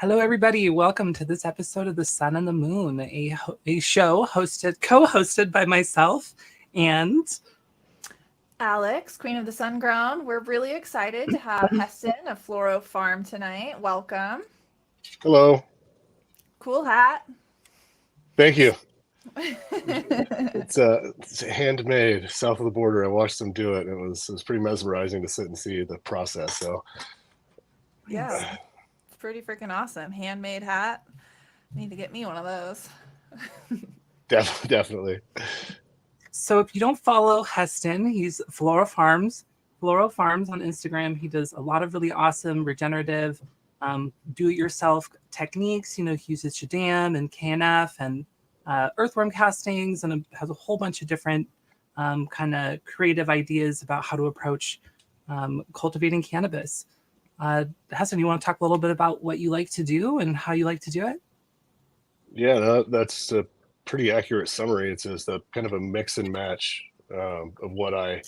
Hello, everybody. Welcome to this episode of The Sun and the Moon, a show co-hosted by myself and Alex, Queen of the Sun Ground. We're really excited to have Heston of Floro Farm tonight. Welcome. Hello. Cool hat. Thank you. It's handmade south of the border. I watched them do it. It was pretty mesmerizing to sit and see the process. So yeah, it's pretty freaking awesome. Handmade hat. Need to get me one of those. Definitely. So if you don't follow Heston, he's Floro Farms on Instagram. He does a lot of really awesome regenerative, do-it-yourself techniques. He uses JADAM and KNF and earthworm castings, and has a whole bunch of different kind of creative ideas about how to approach cultivating cannabis. Heston, you want to talk a little bit about what you like to do and how you like to do it? Yeah, that's a pretty accurate summary. It's just a kind of a mix and match of what I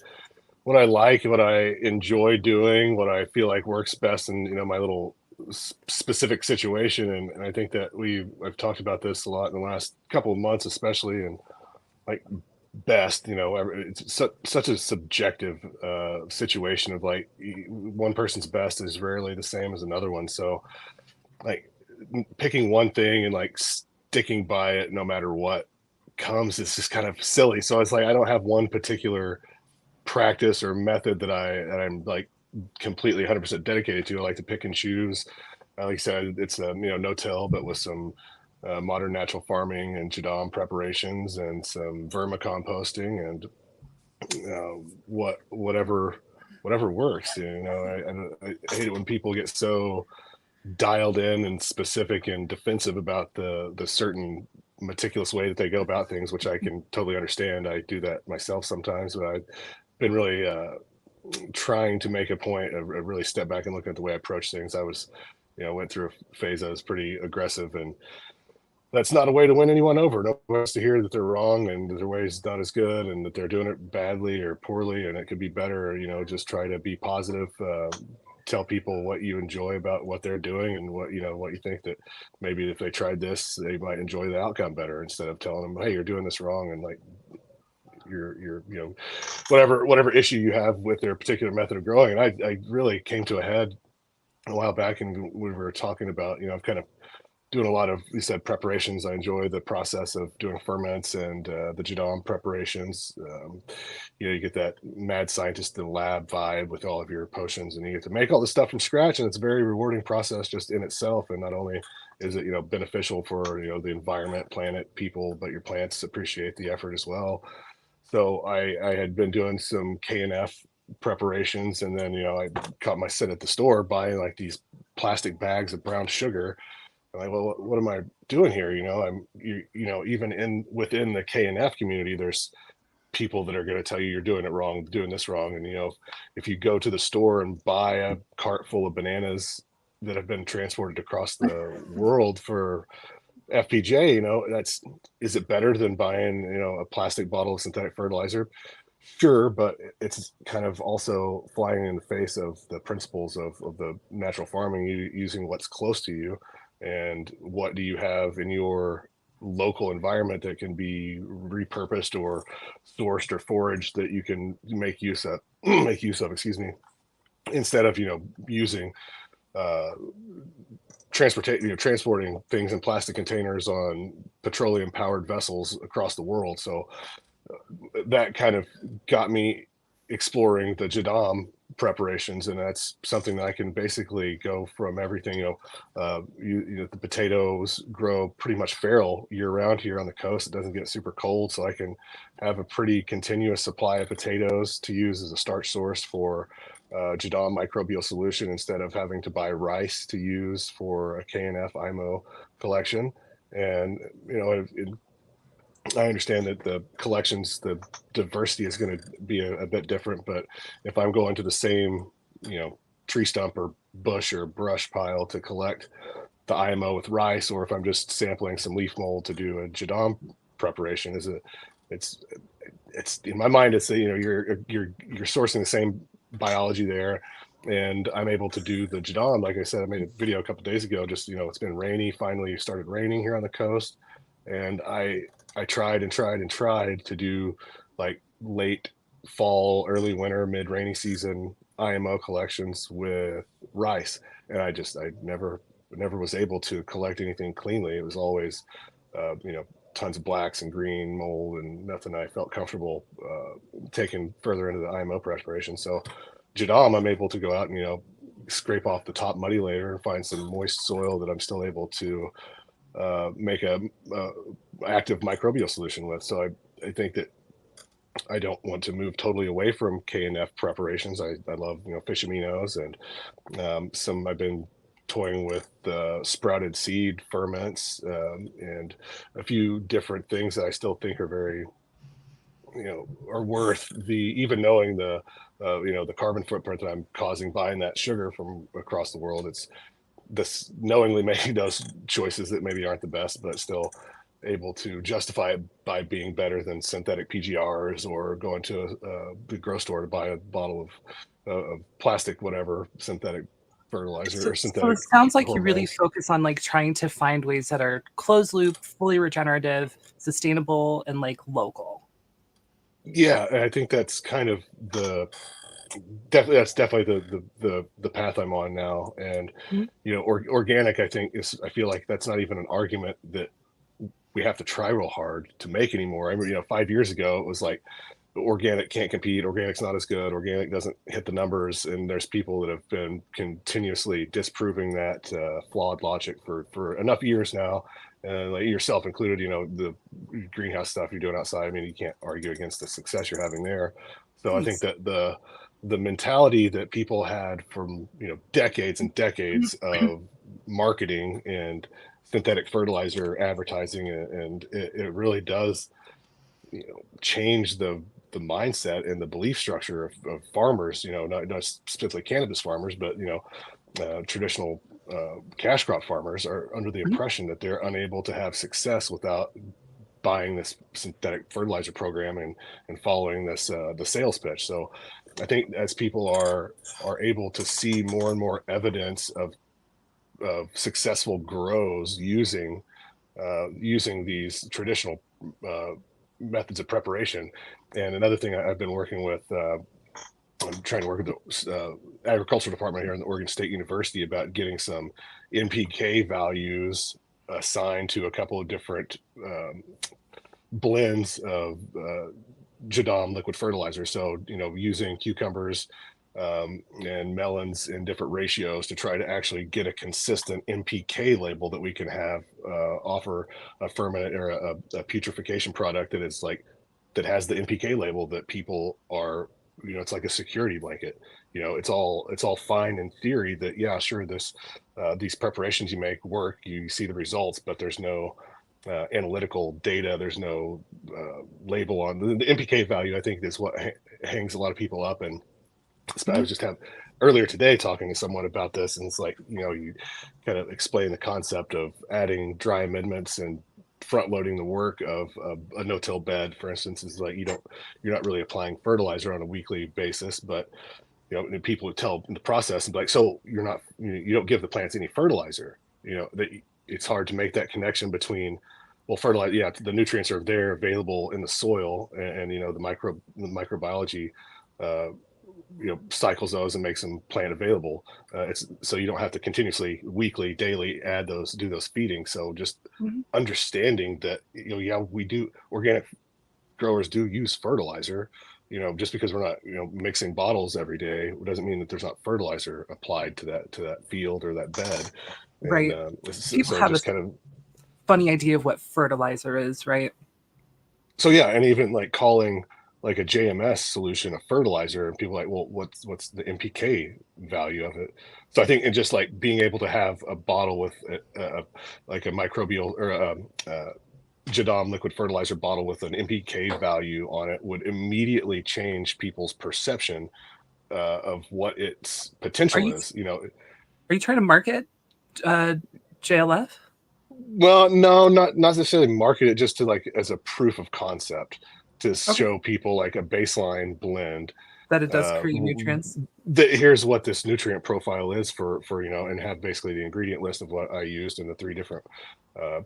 like, what I enjoy doing, what I feel like works best in my little specific situation. And I think that I've talked about this a lot in the last couple of months, especially, and like best, it's such a subjective situation of like one person's best is rarely the same as another one. So like picking one thing and like sticking by it no matter what comes, it's just kind of silly. So it's like I don't have one particular practice or method that I'm like completely 100% dedicated to. I like to pick and choose. Like I said, it's no-till, but with some modern natural farming and JADAM preparations and some vermicomposting and whatever works. I hate it when people get so dialed in and specific and defensive about the certain meticulous way that they go about things, which I can totally understand. I do that myself sometimes, but I've been really trying to make a point of really step back and look at the way I approach things. I was, went through a phase I was pretty aggressive, and that's not a way to win anyone over. No one wants to hear that they're wrong and that their way is not as good and that they're doing it badly or poorly and it could be better. Just try to be positive. Tell people what you enjoy about what they're doing and what you think that maybe if they tried this, they might enjoy the outcome better, instead of telling them, hey, you're doing this wrong, and like you're whatever issue you have with their particular method of growing. And I really came to a head a while back, and we were talking about, I'm kind of doing a lot of, you said, preparations. I enjoy the process of doing ferments and the JADAM preparations. You get that mad scientist in the lab vibe with all of your potions, and you get to make all this stuff from scratch, and it's a very rewarding process just in itself. And not only is it beneficial for the environment, planet, people, but your plants appreciate the effort as well. So I had been doing some KNF preparations, and then I caught my sit at the store buying like these plastic bags of brown sugar. I'm like, well, what am I doing here? Even within the KNF community, there's people that are going to tell you you're doing it wrong, doing this wrong. And if you go to the store and buy a cart full of bananas that have been transported across the world for FPJ, is it better than buying a plastic bottle of synthetic fertilizer? Sure, but it's kind of also flying in the face of the principles of the natural farming, using what's close to you. And what do you have in your local environment that can be repurposed or sourced or foraged that you can make use of, instead of using transporting things in plastic containers on petroleum powered vessels across the world. So that kind of got me exploring the JADAM preparations, and that's something that I can basically go from everything. The potatoes grow pretty much feral year round here on the coast. It doesn't get super cold, so I can have a pretty continuous supply of potatoes to use as a starch source for JADAM microbial solution, instead of having to buy rice to use for a KNF IMO collection. And I understand that the collections, the diversity is going to be a bit different, but if I'm going to the same, tree stump or bush or brush pile to collect the IMO with rice, or if I'm just sampling some leaf mold to do a JADAM preparation, it's in my mind, it's you're sourcing the same biology there. and I'm able to do the JADAM. Like I said, I made a video a couple days ago. Just it's been rainy. Finally, started raining here on the coast, and I tried and tried and tried to do like late fall, early winter, mid rainy season IMO collections with rice, and I never was able to collect anything cleanly. It was always tons of blacks and green mold and nothing I felt comfortable taking further into the IMO preparation. So JADAM, I'm able to go out and scrape off the top muddy layer and find some moist soil that I'm still able to make a active microbial solution with. So I think that I don't want to move totally away from KNF preparations. I love fish aminos, and I've been toying with sprouted seed ferments, and a few different things that I still think are very are worth even knowing the the carbon footprint that I'm causing buying that sugar from across the world. It's this knowingly making those choices that maybe aren't the best, but still able to justify it by being better than synthetic PGRs or going to the grocery store to buy a bottle of plastic, whatever, synthetic fertilizer or So synthetic it sounds like you really hormones. focus on like trying to find ways that are closed loop, fully regenerative, sustainable, and like local. Yeah, and I think that's kind of that's definitely the path I'm on now. And Mhm. organic, I feel like that's not even an argument that we have to try real hard to make anymore. I remember 5 years ago it was like organic can't compete, organic's not as good, organic doesn't hit the numbers, and there's people that have been continuously disproving that flawed logic for enough years now, like yourself included. The greenhouse stuff you're doing outside, I mean, you can't argue against the success you're having there. So I think Thanks. that the mentality that people had from decades and decades of marketing and synthetic fertilizer advertising, and it really does change the mindset and the belief structure of farmers, not specifically cannabis farmers, but traditional cash crop farmers are under the Mhm. impression that they're unable to have success without buying this synthetic fertilizer program and following this the sales pitch. So I think as people are able to see more and more evidence of successful grows using these traditional uh, methods of preparation. And another thing I've been working with, I'm trying to work with the agricultural department here in the Oregon State University about getting some NPK values assigned to a couple of different blends of JADAM liquid fertilizer. So, using cucumbers and melons in different ratios to try to actually get a consistent NPK label that we can have offer a ferment or a putrefaction product that is like that has the NPK label that people are, it's like a security blanket. It's all fine in theory that, yeah, sure, these preparations you make work, you see the results, but there's no analytical data. There's no label on the NPK value. I think is what hangs a lot of people up. And I Mhm. was just earlier today talking to someone about this, and it's like you kind of explain the concept of adding dry amendments and front loading the work of a no-till bed, for instance, is like you're not really applying fertilizer on a weekly basis, but and people would tell in the process and be like, so you don't give the plants any fertilizer. That it's hard to make that connection between, well, fertilizer, yeah, the nutrients are there available in the soil, and the microbiology uh, cycles those and makes them plant available. It's so you don't have to continuously, weekly, daily do those feedings. So just Mhm. understanding that yeah, we do, organic growers do use fertilizer. Just because we're not mixing bottles every day doesn't mean that there's not fertilizer applied to that field or that bed. And Right. People so have a just kind of, funny idea of what fertilizer is, right? so yeah, and even like calling like a JMS solution a fertilizer, and people are like, well, what's the NPK value of it? So I think, and just like being able to have a bottle with like a microbial or a JADAM liquid fertilizer bottle with an NPK value on it would immediately change people's perception of what its Are potential you is. are you trying to market uh, JLF? Well, no, not necessarily market it, just to like as a proof of concept to Okay. show people like a baseline blend. That it does create nutrients. Here's what this nutrient profile is for and have basically the ingredient list of what I used in the 3 different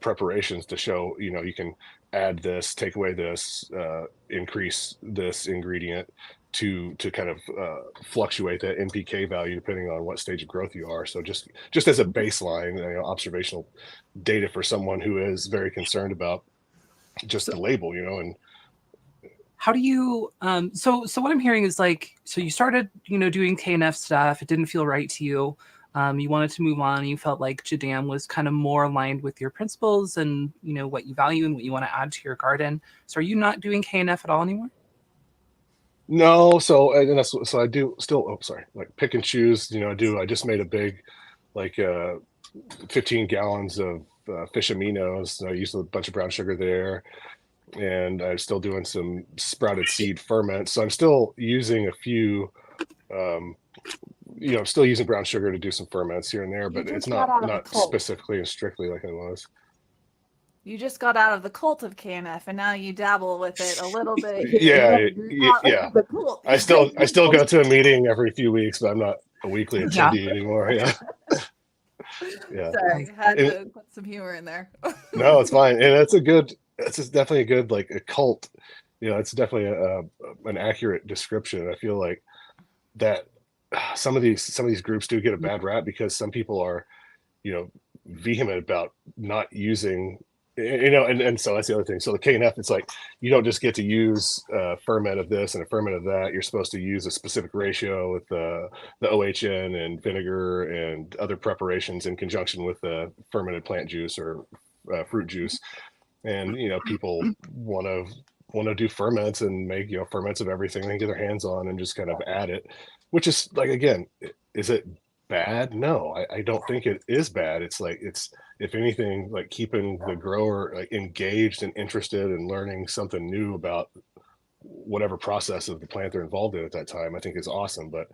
preparations to show, you can add this, take away this, increase this ingredient to kind of fluctuate that NPK value depending on what stage of growth you are. So just as a baseline, observational data for someone who is very concerned about just the label, and how do you so what I'm hearing is like, so you started doing KNF stuff, it didn't feel right to you, you wanted to move on, you felt like JADAM was kind of more aligned with your principles and what you value and what you want to add to your garden. So are you not doing KNF at all anymore? No, so I do still like pick and choose. I just made a big 15 gallons of fish aminos. I used a bunch of brown sugar there, and I'm still doing some sprouted seed ferment. So I'm still using a few, I'm still using brown sugar to do some ferments here and there, but it's not specifically and strictly like I was. You just got out of the cult of KNF, and now you dabble with it a little bit. Yeah. I still go to a meeting every few weeks, but I'm not a weekly attendee anymore. Yeah. Yeah. Sorry, had to put some humor in there. No, it's fine, and it's definitely a good a cult. It's definitely an accurate description. I feel like that some of these groups do get a bad rap because some people are, vehement about not using. And so that's the other thing. So the KNF, it's like you don't just get to use a ferment of this and a ferment of that. You're supposed to use a specific ratio with the OHN and vinegar and other preparations in conjunction with the fermented plant juice or fruit juice. And people want to do ferments and make ferments of everything they can get their hands on and just kind of add it, which is again, is it bad? No, I don't think it is bad. It's if anything, keeping the grower engaged and interested and learning something new about whatever process of the plant they're involved in at that time, I think is awesome. But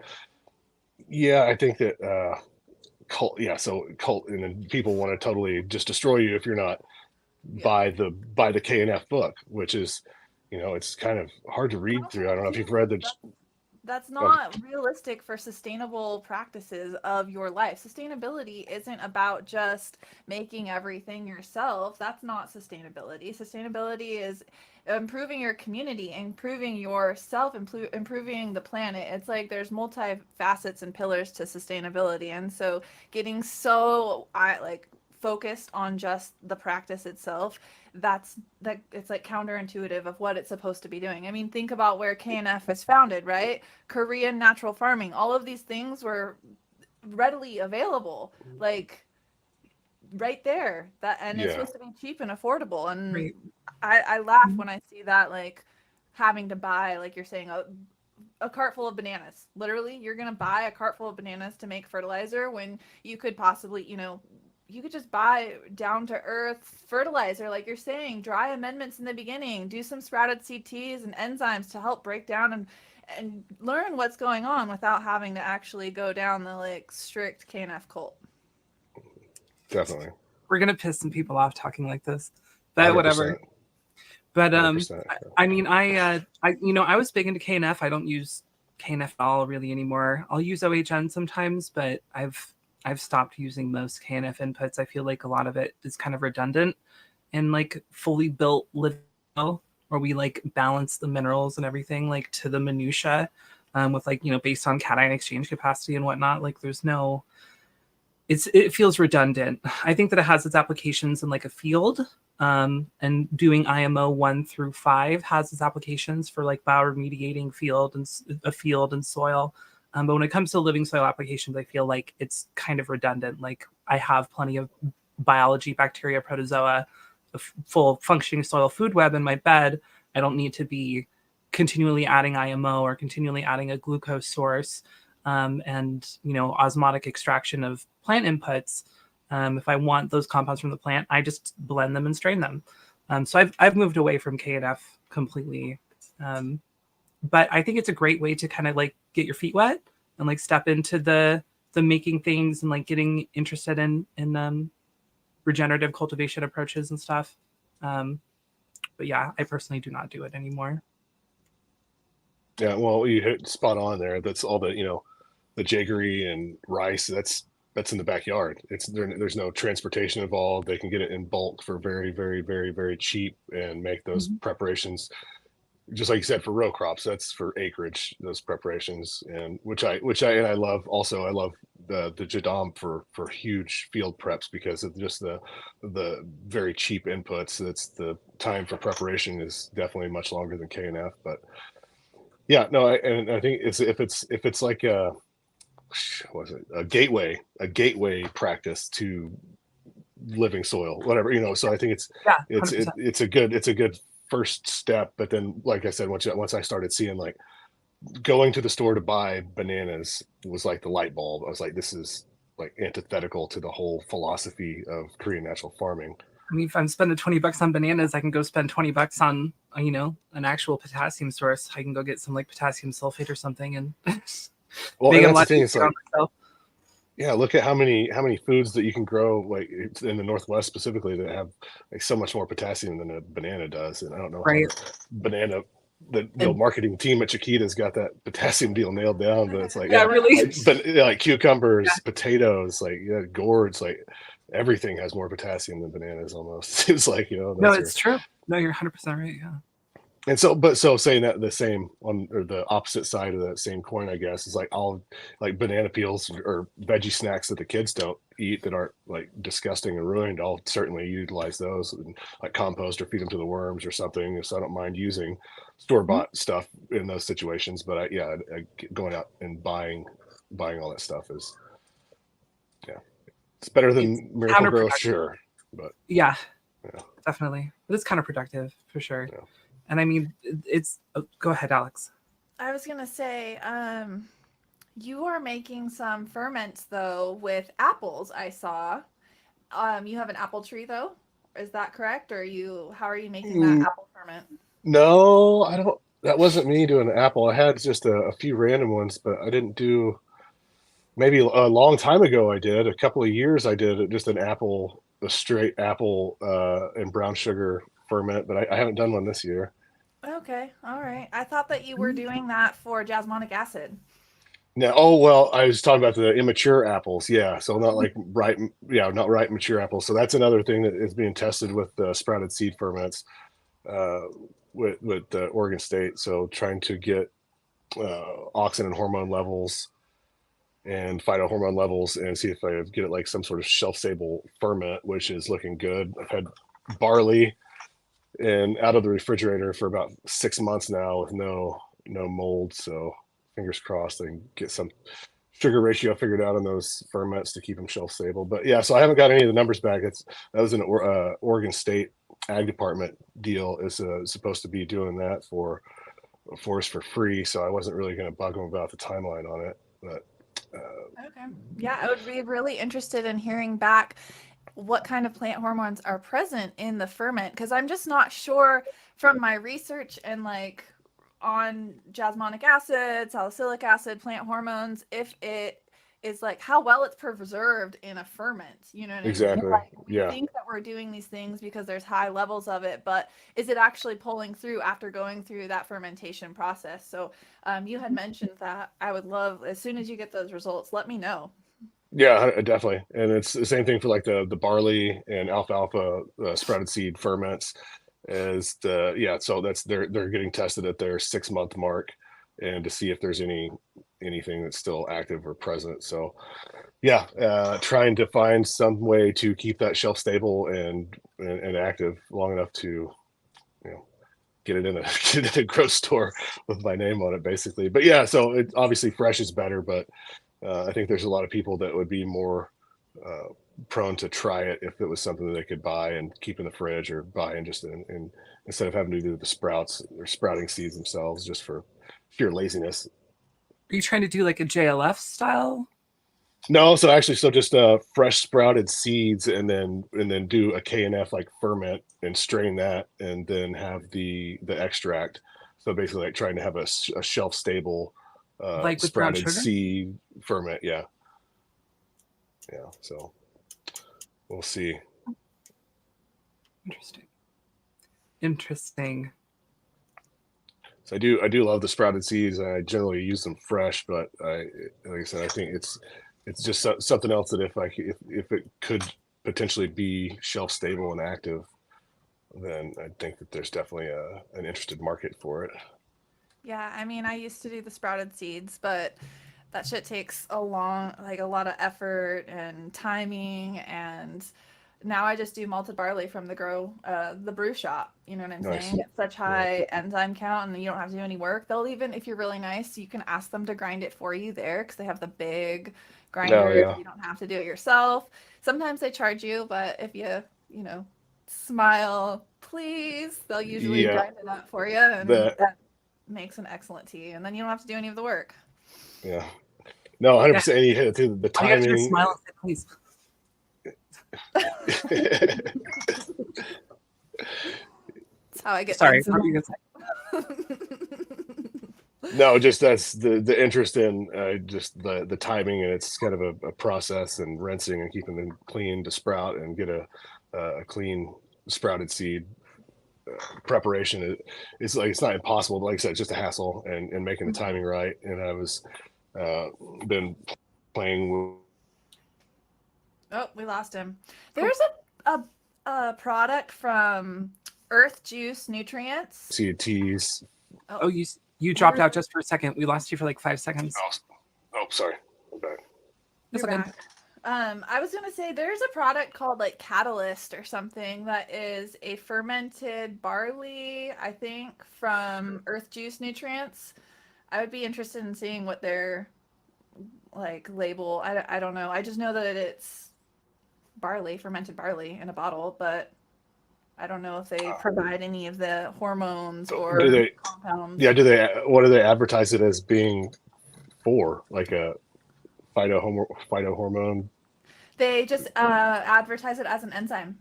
yeah, I think that cult, and then people want to totally just destroy you if you're not by the KNF book, which is it's kind of hard to read through. I don't know if you've read the. That's not realistic for sustainable practices of your life. Sustainability isn't about just making everything yourself. That's not sustainability. Sustainability is improving your community, improving yourself, improving the planet. It's like there's multi-facets and pillars to sustainability. And so getting so focused on just the practice itself, it's counterintuitive of what it's supposed to be doing. I mean, think about where KNF is founded, right? Korean natural farming. All of these things were readily available, right there. It's supposed to be cheap and affordable. And right. I laugh when I see that, having to buy, you're saying, a cart full of bananas. Literally, you're gonna buy a cart full of bananas to make fertilizer when you could possibly, you could just buy down to earth fertilizer, like you're saying, dry amendments in the beginning, do some sprouted CTs and enzymes to help break down and learn what's going on without having to actually go down the strict KNF cult. Definitely. We're going to piss some people off talking like this, but 100%. Whatever. But I mean, I was big into KNF. I don't use KNF at all really anymore. I'll use OHN sometimes, but I've stopped using most KNF inputs. I feel like a lot of it is kind of redundant and fully built living where we balance the minerals and everything to the minutia with based on cation exchange capacity and whatnot. There's no, it feels redundant. I think that it has its applications in a field and doing IMO 1 through 5 has its applications for bioremediating field and soil. But when it comes to living soil applications, I feel like it's kind of redundant. I have plenty of biology, bacteria, protozoa, a full functioning soil food web in my bed. I don't need to be continually adding IMO or continually adding a glucose source and osmotic extraction of plant inputs. If I want those compounds from the plant, I just blend them and strain them. So I've moved away from KNF completely. But I think it's a great way to kind of get your feet wet and step into the making things and getting interested in regenerative cultivation approaches and stuff. But yeah, I personally do not do it anymore. Yeah, well, you hit spot on there. That's all the, the jaggery and rice. That's in the backyard. There's no transportation involved. They can get it in bulk for very, very, very, very cheap and make those Mhm. preparations. Just like you said, for row crops, that's for acreage. Those preparations, and I love. Also, I love the JADAM for huge field preps because of just the very cheap inputs. That's the time for preparation is definitely much longer than KNF, but yeah, no, and I think if it's like a was it a gateway practice to living soil, whatever, so I think Yeah, it's 100%. it's a good first step. But then, like I said, once I started seeing, like, going to the store to buy bananas was like the light bulb. I was like, this is like antithetical to the whole philosophy of Korean natural farming. I mean, if I'm spending $20 on bananas, I can go spend $20 on, an actual potassium source. I can go get some like potassium sulfate or something and Well, make and a that's the lot thing. It's easier like, on myself. yeah, look at how many foods that you can grow, like in the Northwest specifically, that have like so much more potassium than a banana does. And I don't know how Right. the marketing team at Chiquita's got that potassium deal nailed down, but it's like, Yeah, really. like cucumbers, potatoes, like, gourds, like everything has more potassium than bananas almost. Seems like, No, it's true. No, you're 100% right. Yeah. And so saying that the same on, or the opposite side of that same coin, I guess, is like all like banana peels or veggie snacks that the kids don't eat that aren't like disgusting and ruined. I'll certainly utilize those and like compost or feed them to the worms or something. So I don't mind using store-bought stuff in those situations. But going out and buying all that stuff is, yeah, it's better It's than Miracle Grow, counterproductive. sure, but Yeah, yeah. definitely. But it's counterproductive for sure. Yeah. And I mean, go ahead, Alex. I was gonna say, you are making some ferments though with apples. I saw. You have an apple tree though. Is that correct? Or how are you making that apple ferment? No, I don't. That wasn't me doing an apple. I had just a few random ones, but I didn't do. Maybe a long time ago, I did. A couple of years, I did just a straight apple and brown sugar ferment, but I haven't done one this year. Okay, all right. I thought that you were doing that for jasmonic acid. No, oh well, I was talking about the immature apples. Yeah, so not like ripe, yeah, not ripe mature apples. So that's another thing that is being tested with the sprouted seed ferments uh, with Oregon State. So trying to get auxin and hormone levels and phytohormone levels and see if I get it like some sort of shelf stable ferment, which is looking good. I've had barley and out of the refrigerator for about 6 months now with no mold. So fingers crossed I can get some sugar ratio figured out on those ferments to keep them shelf stable. But yeah, so I haven't got any of the numbers back. That was an Oregon State Ag Department deal, is supposed to be doing that for us for free. So I wasn't really going to bug them about the timeline on it, but Okay. Yeah, I would be really interested in hearing back what kind of plant hormones are present in the ferment, because I'm just not sure from my research and like on jasmonic acid, salicylic acid, plant hormones, if it is like how well it's preserved in a ferment. You know what I mean? exactly, Like we yeah. think that we're doing these things because there's high levels of it, but is it actually pulling through after going through that fermentation process? So you had mentioned that. I would love, as soon as you get those results, let me know. Yeah, definitely. And it's the same thing for like the barley and alfalfa sprouted seed ferments. So they're getting tested at their 6 month mark, and to see if there's anything that's still active or present. So yeah, trying to find some way to keep that shelf stable and active long enough to, get it in a get it in a grocery store with my name on it, basically. But yeah, so it obviously fresh is better, but I think there's a lot of people that would be more prone to try it if it was something that they could buy and keep in the fridge, or buy and just in instead of having to do the sprouts or sprouting seeds themselves just for sheer laziness. Are you trying to do like a JLF style? No, so just fresh sprouted seeds, and then do a KNF like ferment and strain that, and then have the extract. So basically, like trying to have a shelf stable Like with brown sprouted sugar? seed ferment. Yeah. So we'll see. Interesting. So I do love the sprouted seeds, and I generally use them fresh. But like I said, I think it's just something else that if it could potentially be shelf stable and active, then I think that there's definitely an interested market for it. Yeah, I mean, I used to do the sprouted seeds, but that shit takes a lot of effort and timing, and now I just do malted barley from the brew shop. You know what I'm Nice. saying? It's such Yeah. high enzyme count, and you don't have to do any work. They'll even, if you're really nice, you can ask them to grind it for you there because they have the big grinders. yeah. You don't have to do it yourself. Sometimes they charge you, but if you know, smile, please, they'll usually Yeah. grind it up for you, and that makes an excellent tea, and then you don't have to do any of the work. Yeah. No, 100%. And you hit it through the All you have to do is timing. smile and say, please. That's how I get Sorry, things. what were you gonna say? No, just that's the interest in just the timing, and it's kind of a process and rinsing and keeping them clean to sprout and get a clean sprouted seed preparation. It's like, it's not impossible, but like I said, it's just a hassle and making the timing right. And I was been playing with. Oh, we lost him. There's a product from Earth Juice Nutrients. Seed teas. Oh, you dropped out just for a second. We lost you for like 5 seconds. Oh, sorry. I'm back. That's You're okay. back. I was gonna say there's a product called like Catalyst or something that is a fermented barley, I think, from Earth Juice Nutrients. I would be interested in seeing what their like label. I don't know. I just know that it's barley, fermented barley in a bottle, but I don't know if they provide any of the hormones or compounds. Yeah, what do they advertise it as being for? Like a phytohormone? They just advertise it as an enzyme.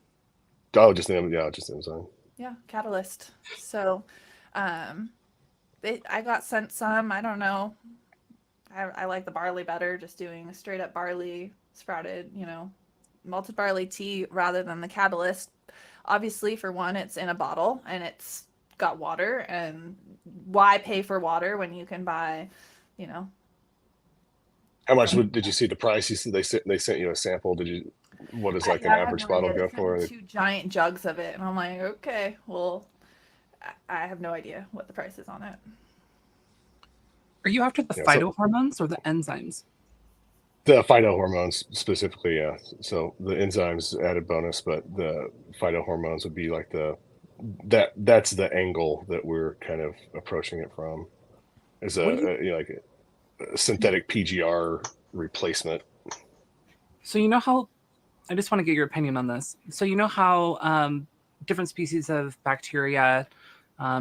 Oh, just enzyme. Yeah, catalyst. So, I got sent some. I don't know. I like the barley better. Just doing a straight up barley sprouted, malted barley tea rather than the catalyst. Obviously, for one, it's in a bottle and it's got water. And why pay for water when you can buy, How much did you see the price? You said they sent you a sample. What does like an average bottle go for? 2 giant jugs of it, and I'm like, okay, well, I have no idea what the price is on it. Are you after the phytohormones or the enzymes? The phytohormones specifically, yeah. So the enzymes added bonus, but the phytohormones would be like that's the angle that we're kind of approaching it from. Is like a synthetic PGR replacement. So how, I just want to get your opinion on this. So how different species of bacteria,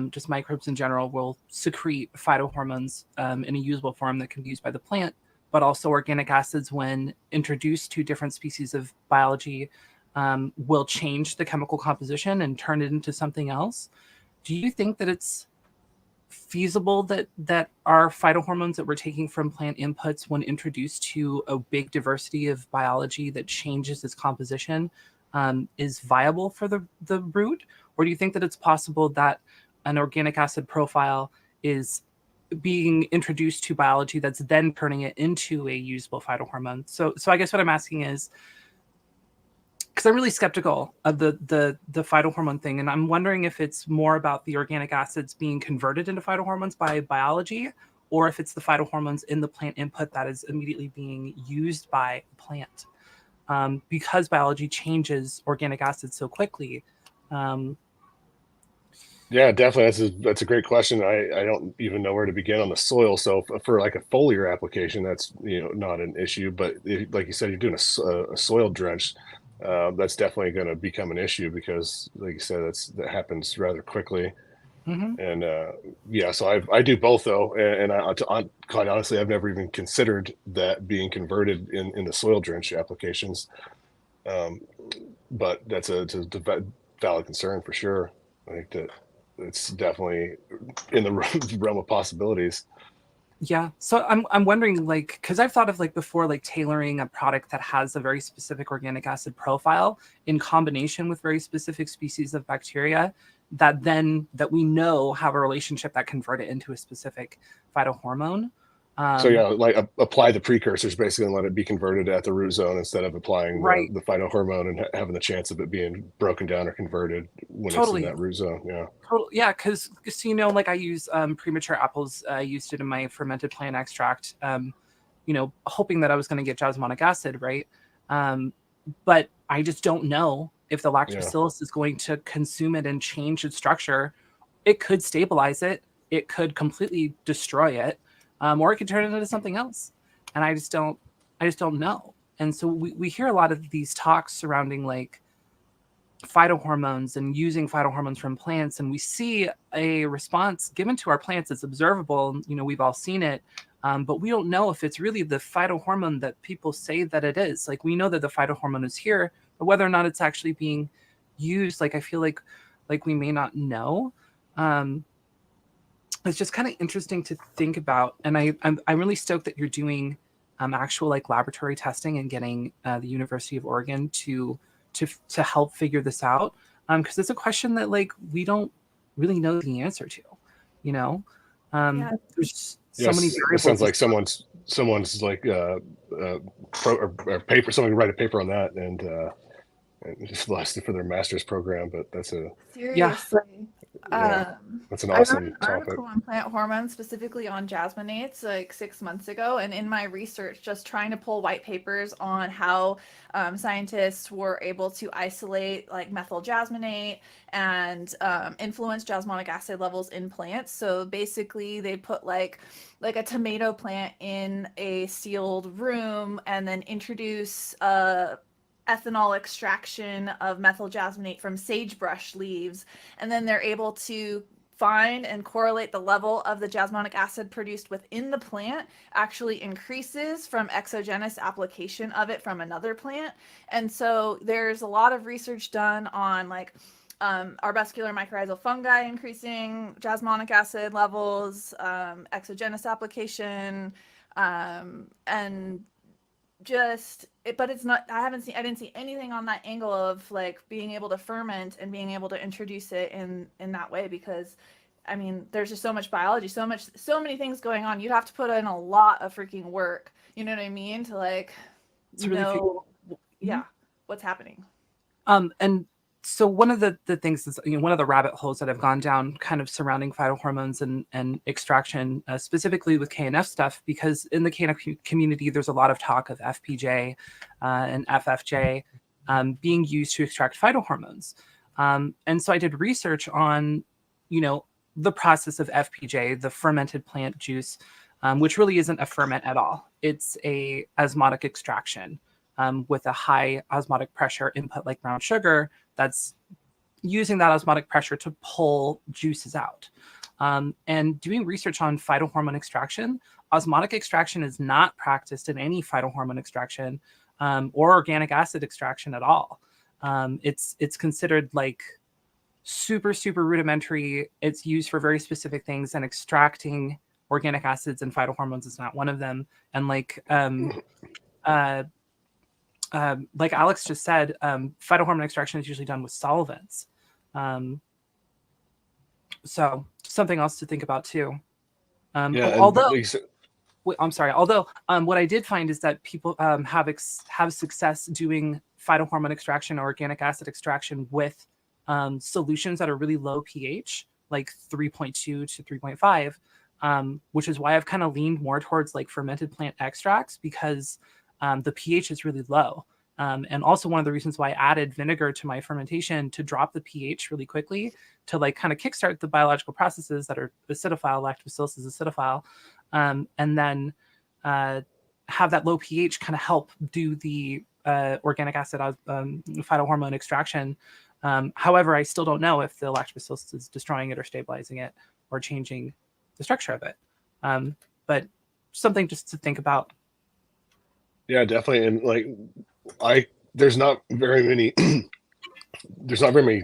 just microbes in general, will secrete phytohormones in a usable form that can be used by the plant, but also organic acids, when introduced to different species of biology, will change the chemical composition and turn it into something else. Do you think that it's feasible that our phytohormones that we're taking from plant inputs, when introduced to a big diversity of biology that changes its composition, is viable for the root? Or do you think that it's possible that an organic acid profile is being introduced to biology that's then turning it into a usable phytohormone? So I guess what I'm asking is, because I'm really skeptical of the phytohormone thing, and I'm wondering if it's more about the organic acids being converted into phytohormones by biology, or if it's the phytohormones in the plant input that is immediately being used by the plant, because biology changes organic acids so quickly. Yeah, definitely. That's a great question. I don't even know where to begin on the soil. So for like a foliar application, that's not an issue. But like you said, you're doing a soil drench. That's definitely going to become an issue because, like you said, that happens rather quickly. Mm-hmm. And so I do both though, and quite honestly, I've never even considered that being converted in the soil drench applications. But that's a valid concern for sure. I think that it's definitely in the realm of possibilities. Yeah. So I'm wondering, like, because I've thought of before, tailoring a product that has a very specific organic acid profile in combination with very specific species of bacteria that we know have a relationship that convert it into a specific phytohormone. So yeah, like apply the precursors basically and let it be converted at the root zone instead of applying Right. the phytohormone and having the chance of it being broken down or converted when Totally. it's in that root zone. Yeah. Yeah, because you know, like I use premature apples. I used it in my fermented plant extract. You know, hoping that I was going to get jasmonic acid, right? But I just don't know if the lactobacillus is going to consume it and change its structure. It could stabilize it. It could completely destroy it, or it could turn it into something else. And I just don't know. And so we hear a lot of these talks surrounding like phytohormones and using phytohormones from plants, and we see a response given to our plants. It's observable. You know, we've all seen it. But we don't know if it's really the phytohormone that people say that it is. Like, we know that the phytohormone is here, but whether or not it's actually being used, like, I feel like we may not know. It's just kind of interesting to think about. And I'm really stoked that you're doing actual like laboratory testing and getting the University of Oregon to help figure this out. Because it's a question that like we don't really know the answer to, you know. There's so many variables. It sounds like someone's like or paper. Someone write a paper on that and just lasted for their master's program. But that's a seriously. That's an awesome I wrote an topic. article on plant hormones, specifically on jasminates, like 6 months ago. And in my research, just trying to pull white papers on how scientists were able to isolate like methyl jasmonate and influence jasmonic acid levels in plants. So basically, they put like a tomato plant in a sealed room and then introduce ethanol extraction of methyl jasmonate from sagebrush leaves, and then they're able to find and correlate the level of the jasmonic acid produced within the plant actually increases from exogenous application of it from another plant. And so there's a lot of research done on like arbuscular mycorrhizal fungi increasing jasmonic acid levels, exogenous application, and just but it's not, I didn't see anything on that angle of like being able to ferment and being able to introduce it in that way, because I mean there's just so much biology, so many things going on. You'd have to put in a lot of freaking work, you know what I mean, to like know what's happening. And so one of the things is, you know, one of the rabbit holes that I've gone down kind of surrounding phytohormones and extraction, specifically with KNF stuff, because in the KNF community, there's a lot of talk of FPJ and FFJ being used to extract phytohormones. And so I did research on, you know, the process of FPJ, the fermented plant juice, which really isn't a ferment at all. It's a osmotic extraction with a high osmotic pressure input like brown sugar that's using that osmotic pressure to pull juices out. And doing research on phytohormone extraction, osmotic extraction is not practiced in any phytohormone extraction or organic acid extraction at all. It's considered like super rudimentary. It's used for very specific things, and extracting organic acids and phytohormones is not one of them. And like Alex just said, phytohormone extraction is usually done with solvents. So something else to think about too. Although what I did find is that people have success doing phytohormone extraction or organic acid extraction with solutions that are really low pH, like 3.2 to 3.5, which is why I've kind of leaned more towards like fermented plant extracts, because the pH is really low. And also one of the reasons why I added vinegar to my fermentation to drop the pH really quickly, to like kind of kickstart the biological processes that are acidophile, lactobacillus is acidophile, and then have that low pH kind of help do the organic acid phytohormone extraction. However, I still don't know if the lactobacillus is destroying it or stabilizing it or changing the structure of it. But something just to think about. Yeah, definitely. And like there's not very many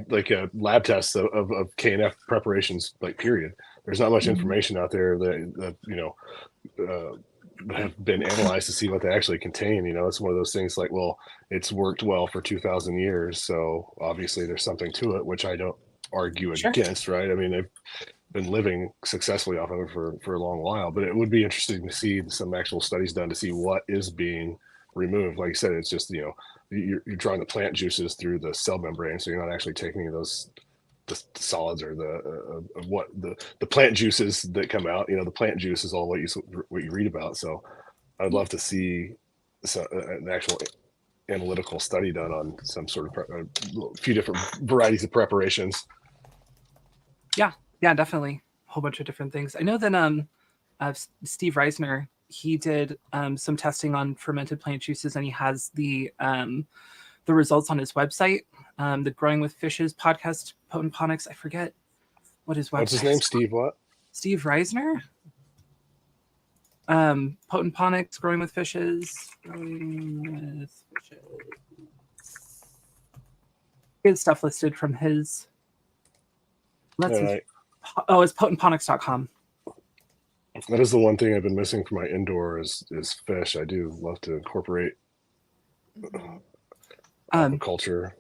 like lab tests of KNF preparations, like period. There's not much information out there that you know have been analyzed to see what they actually contain. You know, it's one of those things like, well, it's worked well for 2,000 years, so obviously there's something to it, which I don't argue Sure. against, right? I mean, they've been living successfully off of it for a long while, but it would be interesting to see some actual studies done to see what is being removed. Like you said, it's just, you're drawing the plant juices through the cell membrane, so you're not actually taking any of those the solids or the plant juices that come out. The plant juice is all what you read about. So I'd love to see an actual analytical study done on some sort of a few different varieties of preparations. Yeah, definitely. A whole bunch of different things. I know that Steve Reisner, he did some testing on fermented plant juices, and he has the results on his website. The Growing with Fishes podcast, Potentonics. I forget what his website. What's his name? Steve what? Steve Reisner. Potentonics, Growing with Fishes. Good stuff listed from his. Oh, it's potentonics.com. That is the one thing I've been missing for my indoor is fish. I do love to incorporate aquaculture.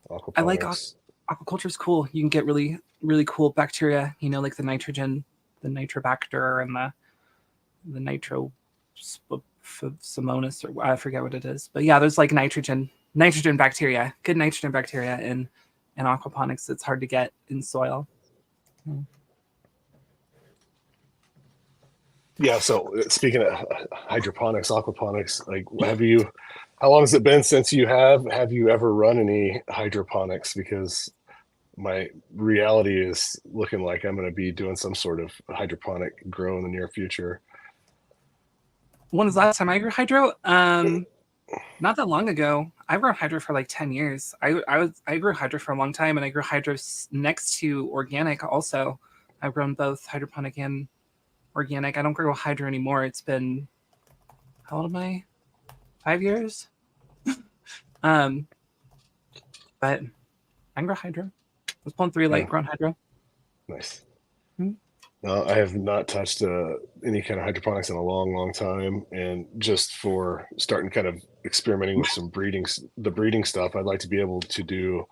Aquaponics. I like aquaculture is cool. You can get really, really cool bacteria, like the nitrogen, the nitrobacter, and the nitrosomonas, or I forget what it is. But yeah, there's like nitrogen bacteria, good nitrogen bacteria in aquaponics. It's hard to get in soil. Yeah. So speaking of hydroponics, aquaponics, like how long has it been since have you ever run any hydroponics? Because my reality is looking like I'm going to be doing some sort of hydroponic grow in the near future. When was the last time I grew hydro? Not that long ago. I've grown hydro for like 10 years. I grew hydro for a long time, and I grew hydro next to organic also. I've grown both hydroponic and organic. I don't grow hydro anymore. It's been, how old am I? 5 years? But I can grow hydro. I was pulling 3 light grown hydro. Nice. I have not touched any kind of hydroponics in a long, long time. And just for starting kind of experimenting with some the breeding stuff, I'd like to be able to do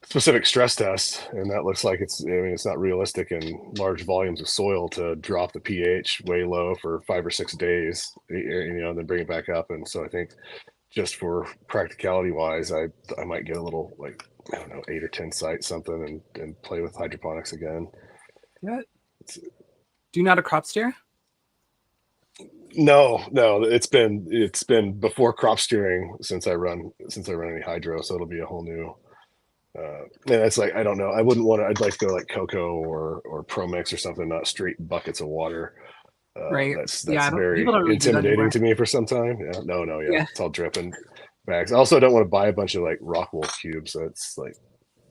specific stress tests. And that looks like it's not realistic in large volumes of soil to drop the pH way low for 5 or 6 days, and then bring it back up. And so I think just for practicality wise, I might get a little, like, I don't know, 8 or 10 sites, something, and play with hydroponics again. Yeah. Do you know how to crop steer? No, it's been before crop steering since I run any hydro, so it'll be a whole new. And it's like, I don't know. I wouldn't want to. I'd like to go like cocoa or Pro Mix or something, not straight buckets of water. Right. That's Yeah, very really intimidating to me for some time. Yeah. No. Yeah. It's all dripping bags. I also don't want to buy a bunch of like Rockwool cubes. So it's like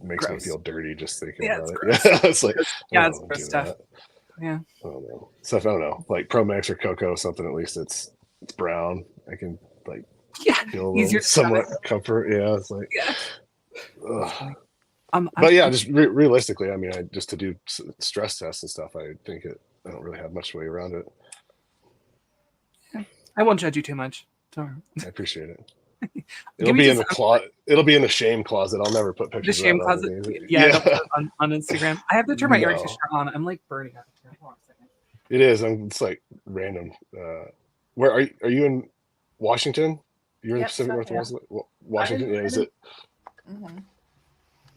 makes gross. me feel dirty just thinking about it. Gross. Yeah. It's like, it's gross stuff. That. Yeah. I don't know. Stuff, I don't know. Like Pro Mix or cocoa, something, at least it's brown. I can like feel easier somewhat comfort. Yeah. It's like, but yeah, just realistically, I mean, just to do stress tests and stuff, I think I don't really have much way around it. Yeah. I won't judge you too much. Sorry. I appreciate it. It'll be in the closet. It'll be in the shame closet. I'll never put pictures. The shame closet. Yeah. Don't put it on Instagram. I have to turn my air conditioner on. I'm like burning up. Hold on a second. It is. It's like random. Where are you in Washington? You're in the Pacific Northwest. Washington. Yeah. Is it? Mm-hmm.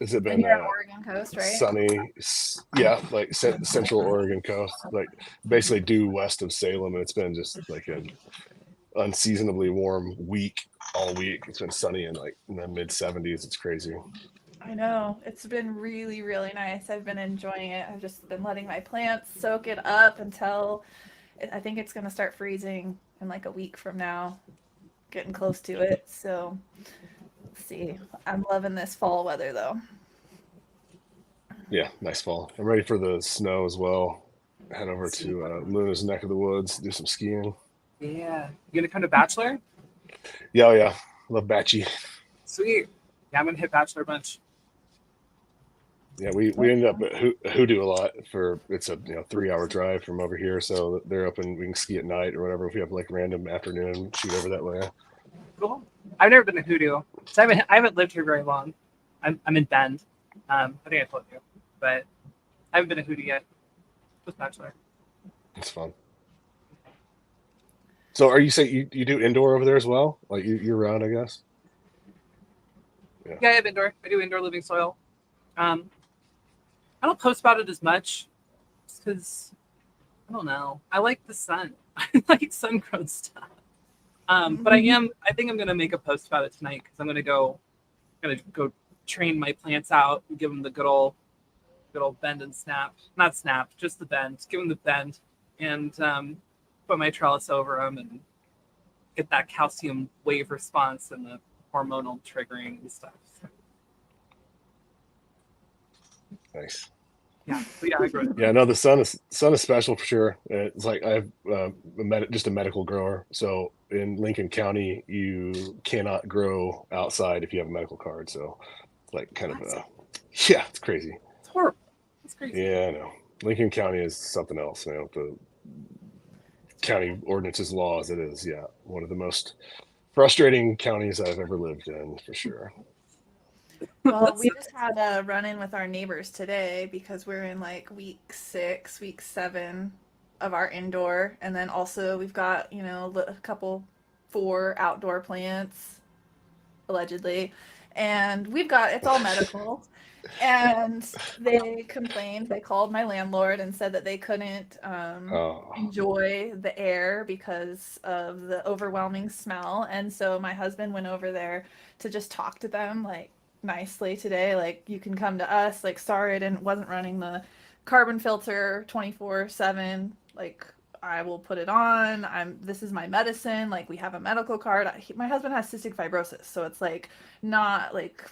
Has it been? You're on Oregon coast, right? Sunny. Yeah, like central Oregon coast, like basically due west of Salem, and it's been just like an unseasonably warm week all week. It's been sunny and like in the mid 70s. It's crazy. I know. It's been really, really nice. I've been enjoying it. I've just been letting my plants soak it up until I think it's going to start freezing in like a week from now. Getting close to it. So let's see. I'm loving this fall weather though. Yeah, nice fall. I'm ready for the snow as well. Head over to Luna's neck of the woods, do some skiing. Yeah. You gonna come to Bachelor? Yeah. Love Batchy. Sweet. Yeah, I'm gonna hit Bachelor a bunch. Yeah, we ended up at Hoodoo a lot it's a 3-hour drive from over here, so they're up and we can ski at night or whatever if we have like random afternoon shoot over that way. Cool. I've never been to Hoodoo, so I haven't lived here very long. I'm in Bend. I think I told you. but I haven't been a hootie yet. Just bachelor. It's fun. So are you saying you do indoor over there as well? Like year round, I guess? Yeah, I have indoor. I do indoor living soil. I don't post about it as much because I don't know. I like the sun. I like sun-grown stuff. But I think I'm gonna make a post about it tonight because I'm gonna go train my plants out and give them the good old bend and snap. Not snap, just the bend. Give them the bend and put my trellis over them and get that calcium wave response and the hormonal triggering and stuff. So. Nice. Yeah, but yeah, I grow it. Yeah, no, the sun is special for sure. It's like I have just a medical grower, so in Lincoln County, you cannot grow outside if you have a medical card. So it's like kind of yeah, it's crazy. It's horrible. It's crazy. Yeah, I know. Lincoln County is something else, man. With the county ordinances, laws, it is, yeah, one of the most frustrating counties I've ever lived in, for sure. Well, we just had a run-in with our neighbors today because we're in like week 6, week 7 of our indoor, and then also we've got, you know, a couple 4 outdoor plants, allegedly, and we've got, it's all medical. And they complained, they called my landlord and said that they couldn't enjoy the air because of the overwhelming smell. And so my husband went over there to just talk to them like nicely today, like, you can come to us, like, sorry I wasn't running the carbon filter 24/7, like, I will put it on, this is my medicine, like, we have a medical card. My husband has cystic fibrosis, so it's like not like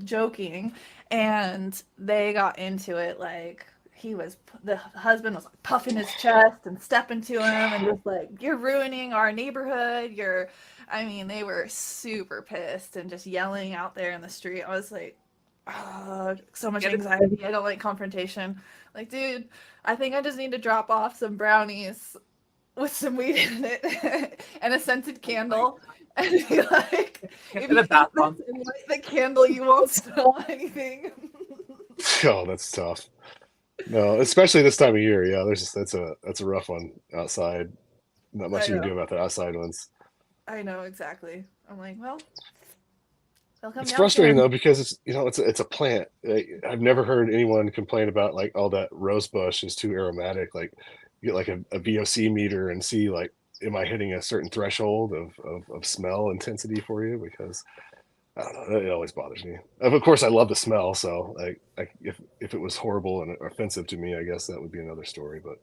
joking. And they got into it, like, the husband was like puffing his chest and stepping to him and just like, you're ruining our neighborhood, they were super pissed and just yelling out there in the street. I was like, oh, so much anxiety. I don't like confrontation. Like, dude, I think I just need to drop off some brownies with some weed in it and a scented candle and be like, if you light the candle, you won't smell anything. Oh, that's tough. No, especially this time of year. Yeah, that's a rough one outside. Not much you can do about the outside ones. I know, exactly. I'm like, well, they'll come. It's frustrating though, because it's a plant. I've never heard anyone complain about like, oh, that rose bush is too aromatic. Like, you get like a VOC meter and see like, am I hitting a certain threshold of smell intensity for you? Because I don't know, it always bothers me. Of course, I love the smell, so if it was horrible and offensive to me, I guess that would be another story. But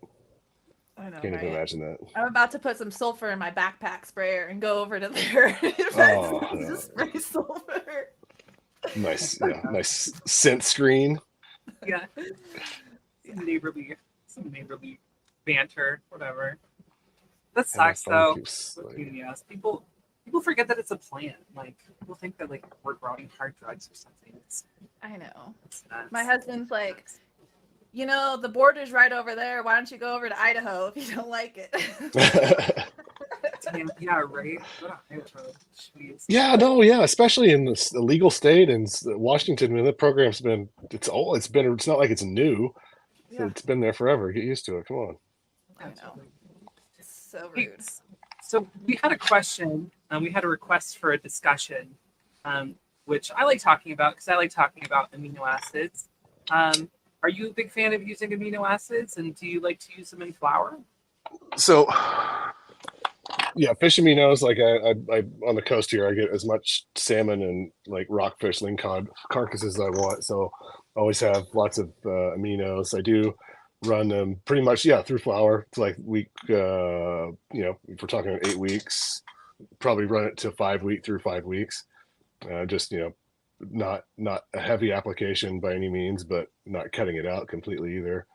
I know, can't even imagine that. I'm about to put some sulfur in my backpack sprayer and go over to there and spray sulfur. Nice, yeah, nice scent screen. Yeah, some neighborly banter, whatever. That sucks though. Yes, people forget that it's a plant. Like, people think that like we're growing hard drugs or something. I know. My husband's like, the border's right over there. Why don't you go over to Idaho if you don't like it? Yeah, right. Yeah, no, yeah, especially in the legal state and Washington. I mean, the program's been, it's old. It's not like it's new. Yeah. It's been there forever. Get used to it. Come on. I know. It's so rude. So we had a question. We had a request for a discussion, which I like talking about because I like talking about amino acids. Are you a big fan of using amino acids, and do you like to use them in flour? So, yeah, fish aminos. Like I on the coast here, I get as much salmon and like rockfish, lingcod carcasses as I want. So I always have lots of aminos. I do run them pretty much, through flour. It's like week, if we're talking 8 weeks, probably run it to 5 week through 5 weeks. Just, not a heavy application by any means, but not cutting it out completely either.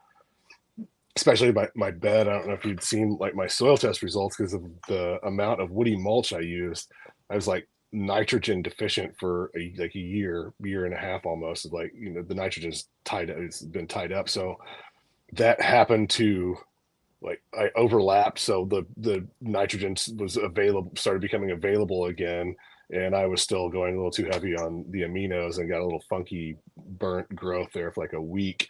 Especially my bed. I don't know if you'd seen like my soil test results because of the amount of woody mulch I used. I was like nitrogen deficient for a year and a half almost. Like, the nitrogen's tied up. It's been tied up. So that happened to, like, I overlapped. So the nitrogen was available, started becoming available again. and I was still going a little too heavy on the aminos and got a little funky burnt growth there for like a week.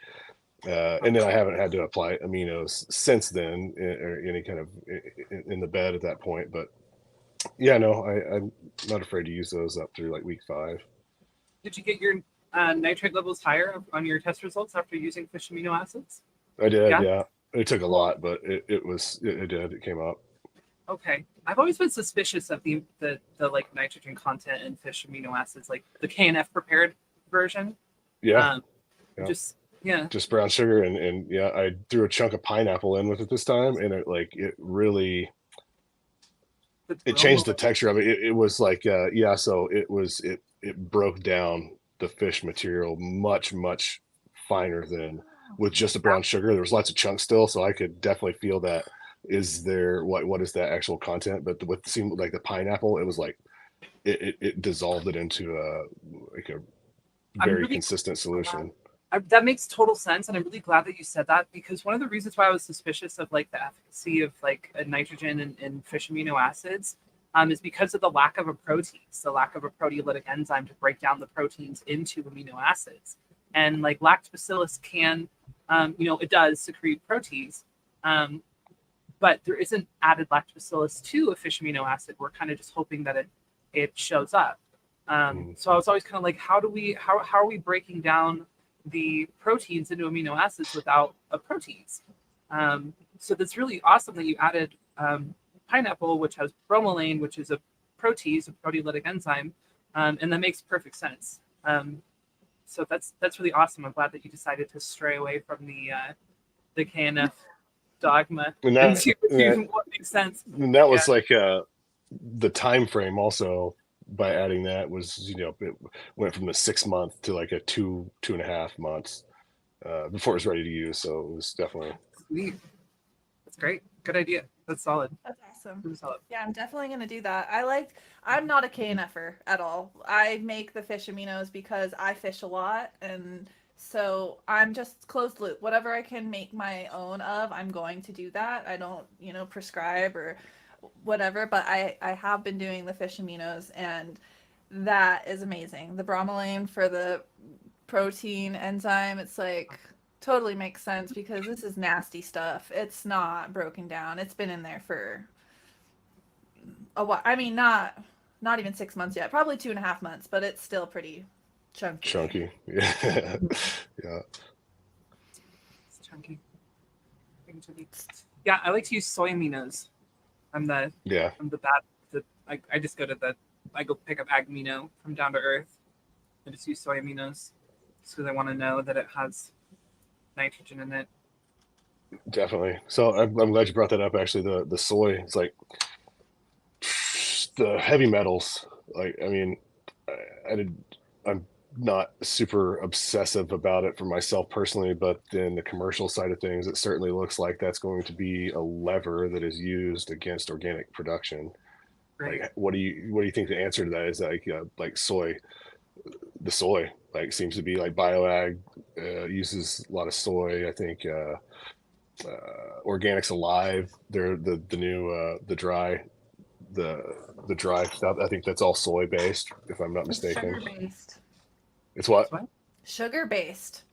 And then I haven't had to apply aminos since then, or any kind of in the bed at that point. But yeah, no, I'm not afraid to use those up through like week 5. Did you get your nitrate levels higher on your test results after using fish amino acids? I did, yeah. It took a lot, but it did. It came up. Okay, I've always been suspicious of the like nitrogen content in fish amino acids, like the KNF prepared version. Yeah, yeah. Just brown sugar, and yeah, I threw a chunk of pineapple in with it this time, and it really changed the texture of it. It was like so it broke down the fish material much finer than with just a brown sugar. There was lots of chunks still, so I could definitely feel that. Is there what is that actual content? But with seemed like the pineapple, it was like it dissolved it into a very consistent solution. That makes total sense, and I'm really glad that you said that, because one of the reasons why I was suspicious of like the efficacy of like a nitrogen in fish amino acids is because of the lack of a protein, the lack of a proteolytic enzyme to break down the proteins into amino acids. And like lactobacillus can, it does secrete proteins, but there isn't added lactobacillus to a fish amino acid. We're kind of just hoping that it shows up. So I was always kind of like, how are we breaking down the proteins into amino acids without a protease? So that's really awesome that you added pineapple, which has bromelain, which is a protease, a proteolytic enzyme, and that makes perfect sense. So that's really awesome. I'm glad that you decided to stray away from the KNF dogma and see what makes sense. And that was like the time frame also. By adding that was, it went from the 6 month to like a 2.5 months before it was ready to use. So it was definitely sweet. That's great. Good idea. That's solid. That's awesome. Really solid. Yeah, I'm definitely going to do that. I'm not a KNFer at all. I make the fish aminos because I fish a lot. And so I'm just closed loop. Whatever I can make my own of, I'm going to do that. I don't, prescribe or whatever, but I have been doing the fish aminos, and that is amazing. The bromelain for the protein enzyme, it's like totally makes sense, because this is nasty stuff. It's not broken down. It's been in there for a while. I mean, not even 6 months yet, probably 2.5 months, but it's still pretty chunky. Yeah. Yeah, it's chunky. Yeah, I like to use soy aminos. I'm the bad. I just go pick up Agmino from Down to Earth. I just use soy aminos just because I want to know that it has nitrogen in it. Definitely. So I'm glad you brought that up. Actually, the soy, it's like the heavy metals. Like, I mean, I'm not super obsessive about it for myself personally, but in the commercial side of things, it certainly looks like that's going to be a lever that is used against organic production. Right. Like, what do you think the answer to that is? Like soy, the soy like seems to be like BioAg uses a lot of soy. I think Organics Alive, they're the new the dry stuff. I think that's all soy based, if I'm not mistaken. Sugar based. It's what? Sugar based.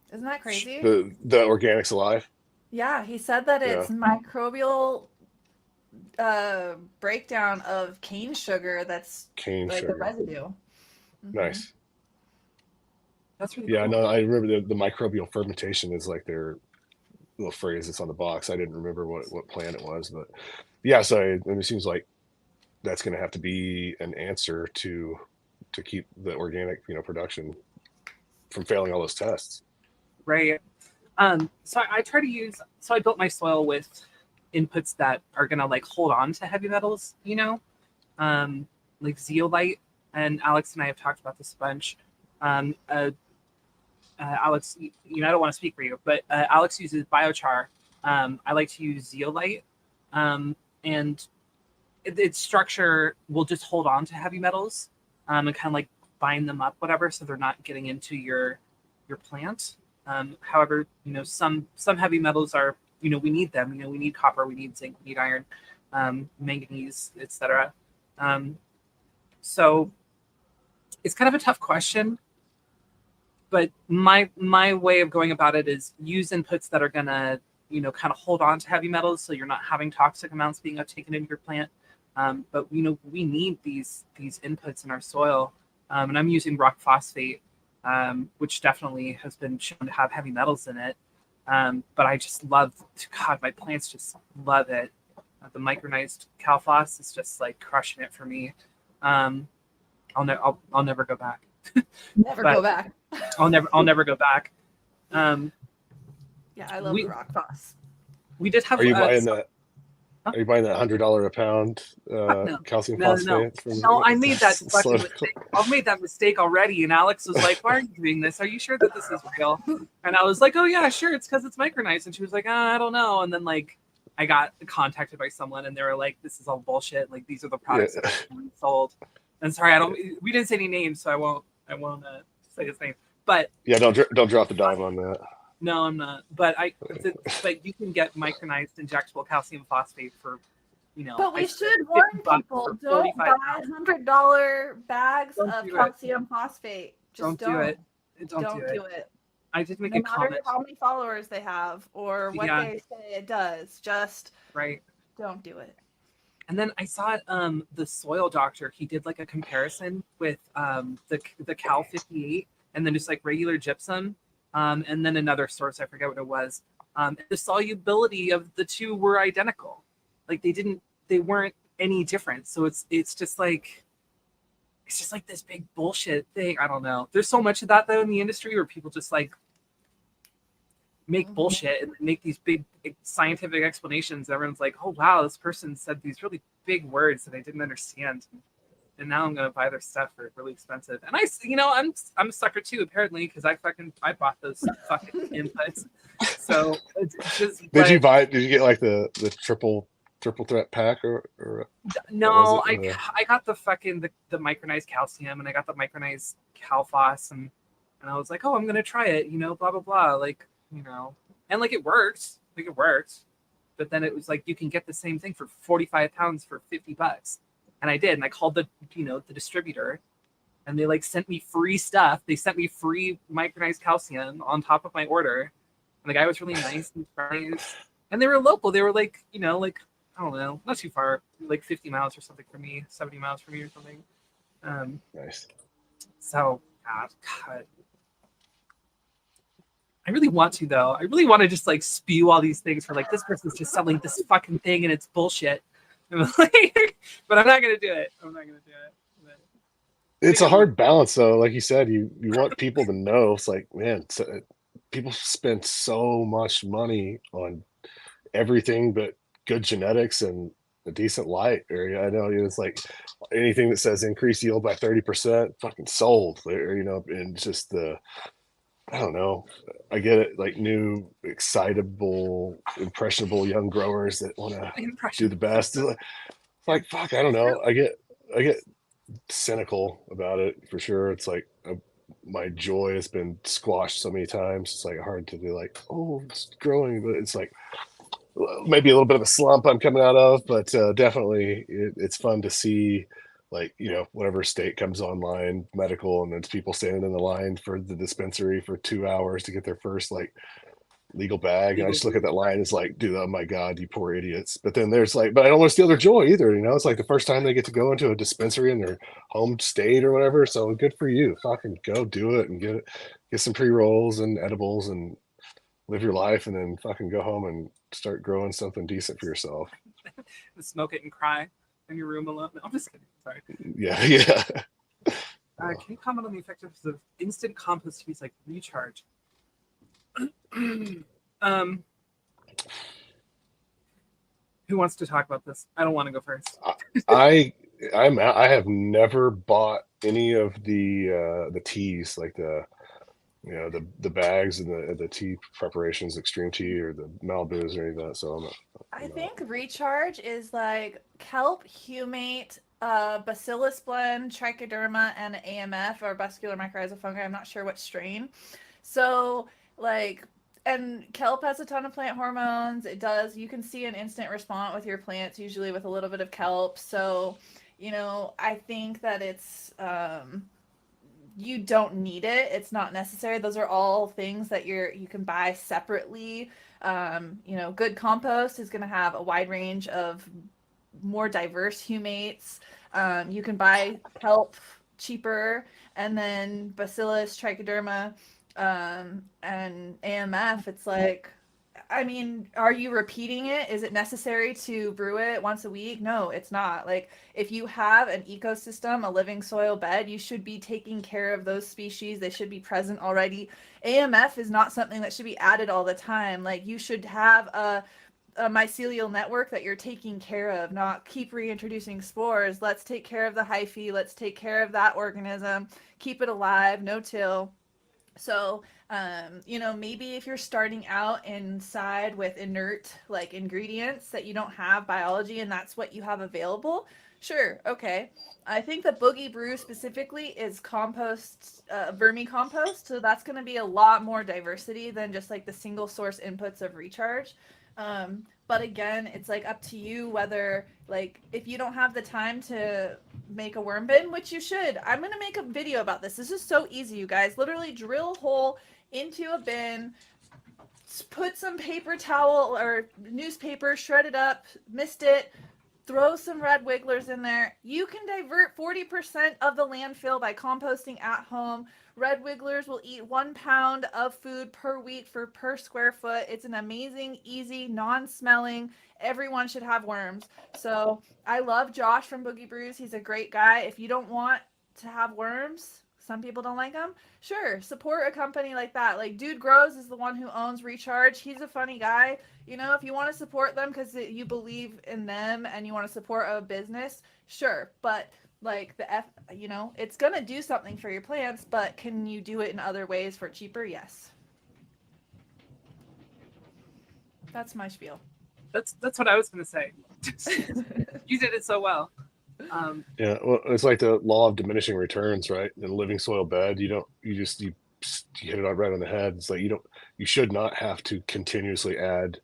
Isn't that crazy? The Organics Alive? Yeah, he said that it's microbial breakdown of cane sugar that's the residue. Mm-hmm. Nice. That's really cool. No, I remember the microbial fermentation is like their little phrase that's on the box. I didn't remember what plant it was, but yeah, so it seems like that's going to have to be an answer to keep the organic, production from failing all those tests. Right. So I try to use. So I built my soil with inputs that are going to like hold on to heavy metals. Like zeolite. And Alex and I have talked about this a bunch. Alex, I don't want to speak for you, but Alex uses biochar. I like to use zeolite, and its structure will just hold on to heavy metals and kind of like bind them up, whatever, so they're not getting into your plant. However, some heavy metals are, we need them. We need copper, we need zinc, we need iron, manganese, etc. So it's kind of a tough question, but my way of going about it is use inputs that are gonna, kind of hold on to heavy metals, so you're not having toxic amounts being taken into your plant. But we need these inputs in our soil, and I'm using rock phosphate, which definitely has been shown to have heavy metals in it. But I just love, God, my plants just love it. The micronized calphos is just like crushing it for me. I'll never go back. Never go back. I'll never go back. Yeah, I love the rock phos. We did have. Are you buying that? Are you buying that $100 a pound calcium phosphate? No, I made that fucking mistake. I've made that mistake already. And Alex was like, "Why are you doing this? Are you sure that this is real?" And I was like, "Oh yeah, sure. It's because it's micronized." And she was like, "I don't know." And then like, I got contacted by someone, and they were like, "This is all bullshit. Like these are the products that are sold." And sorry, we didn't say any names, so I won't say his name. But yeah, don't drop the dime on that. No, I'm not. But but you can get micronized injectable calcium phosphate for, But we should warn people: don't buy $100 bags of calcium phosphate. Just don't do it. Don't do it. I did make a comment. No matter how many followers they have or what they say it does, just don't do it. And then I saw the soil doctor. He did like a comparison with the Cal 58 and then just like regular gypsum. And then another source, I forget what it was. The solubility of the two were identical. Like they weren't any different. So it's just like this big bullshit thing. I don't know. There's so much of that though in the industry where people just like make bullshit and make these big scientific explanations. Everyone's like, "Oh wow, this person said these really big words that I didn't understand." And now I'm gonna buy their stuff for really expensive. And I'm a sucker too, apparently, because I bought those fucking inputs. So it's just. Did you get like the triple threat pack or? No, I got the fucking the micronized calcium, and I got the micronized calphos, and I was like, oh, I'm gonna try it, blah blah blah, like and like it worked, but then it was like you can get the same thing for 45 pounds for $50. And I did, and I called the distributor, and they like sent me free stuff. They sent me free micronized calcium on top of my order, and the guy was really nice and friendly. And they were local. They were like like I don't know, not too far, like 50 miles or something from me, 70 miles from me or something. Nice. So God, I really want to though. I really want to just like spew all these things for like this person's just selling this fucking thing and it's bullshit. But I'm not gonna do it. But, it's a hard balance though. Like you said, you want people to know. It's like, man, people spend so much money on everything but good genetics and a decent light area. I know it's like anything that says increase yield by 30%, fucking sold. And just I don't know. I get it. Like new, excitable, impressionable young growers that want to do the best. It's like, fuck, I don't know. I get cynical about it for sure. It's like my joy has been squashed so many times. It's like hard to be like, oh, it's growing, but it's like maybe a little bit of a slump I'm coming out of, but definitely it's fun to see. Like, whatever state comes online, medical, and there's people standing in the line for the dispensary for 2 hours to get their first like legal bag. And I just look at that line, it's like, dude, oh my God, you poor idiots. But then there's like, but I don't want to steal their joy either. It's like the first time they get to go into a dispensary in their home state or whatever. So good for you. Fucking go do it and get some pre-rolls and edibles and live your life, and then fucking go home and start growing something decent for yourself. Smoke it and cry in your room alone. No, I'm just kidding. Sorry. Yeah. Can you comment on the effectiveness of instant compost to use like recharge? Who wants to talk about this? I don't want to go first. I have never bought any of the teas, like the bags and the tea preparations, extreme tea or the Malibus or any of that. So I think recharge is like kelp, humate, bacillus blend, trichoderma, and AMF or vascular mycorrhizal fungi. I'm not sure which strain. So like, and kelp has a ton of plant hormones. You can see an instant response with your plants, usually with a little bit of kelp. So You know, I think that it's you don't need it. It's not necessary. Those are all things that you can buy separately. You know, good compost is going to have a wide range of more diverse humates. You can buy kelp cheaper, and then bacillus, trichoderma, and AMF. It's like, I mean, are you repeating it? Is it necessary to brew it once a week? No, it's not. Like, if you have an ecosystem, a living soil bed, you should be taking care of those species. They should be present already. AMF is not something that should be added all the time. Like, you should have a mycelial network that you're taking care of, not keep reintroducing spores. Let's take care of the hyphae. Let's take care of that organism. Keep it alive, no till. So, you know, maybe if you're starting out inside with inert like ingredients that you don't have biology and that's what you have available, sure, okay. I think the Boogie Brew specifically is compost, vermicompost. So that's going to be a lot more diversity than just like the single source inputs of recharge. But again, it's like up to you whether, like, if you don't have the time to make a worm bin, which you should. I'm going to make a video about this. This is so easy, you guys. Literally drill a hole into a bin, put some paper towel or newspaper, shred it up, mist it, throw some red wigglers in there. You can divert 40% of the landfill by composting at home. Red wigglers will eat 1 pound of food per week per square foot. It's an amazing, easy, non-smelling. Everyone should have worms. So I love Josh from Boogie Brews. He's a great guy. If you don't want to have worms, some people don't like them. Sure, support a company like that. Like Dude Grows is the one who owns Recharge. He's a funny guy. You know, if you want to support them because you believe in them and you want to support a business, sure. But like you know, it's gonna do something for your plants. But can you do it in other ways for cheaper? Yes. That's my spiel. That's what I was gonna say. You did it so well. Yeah, well, it's like the law of diminishing returns, right? In a living soil bed, you hit it right on the head. It's like you should not have to continuously add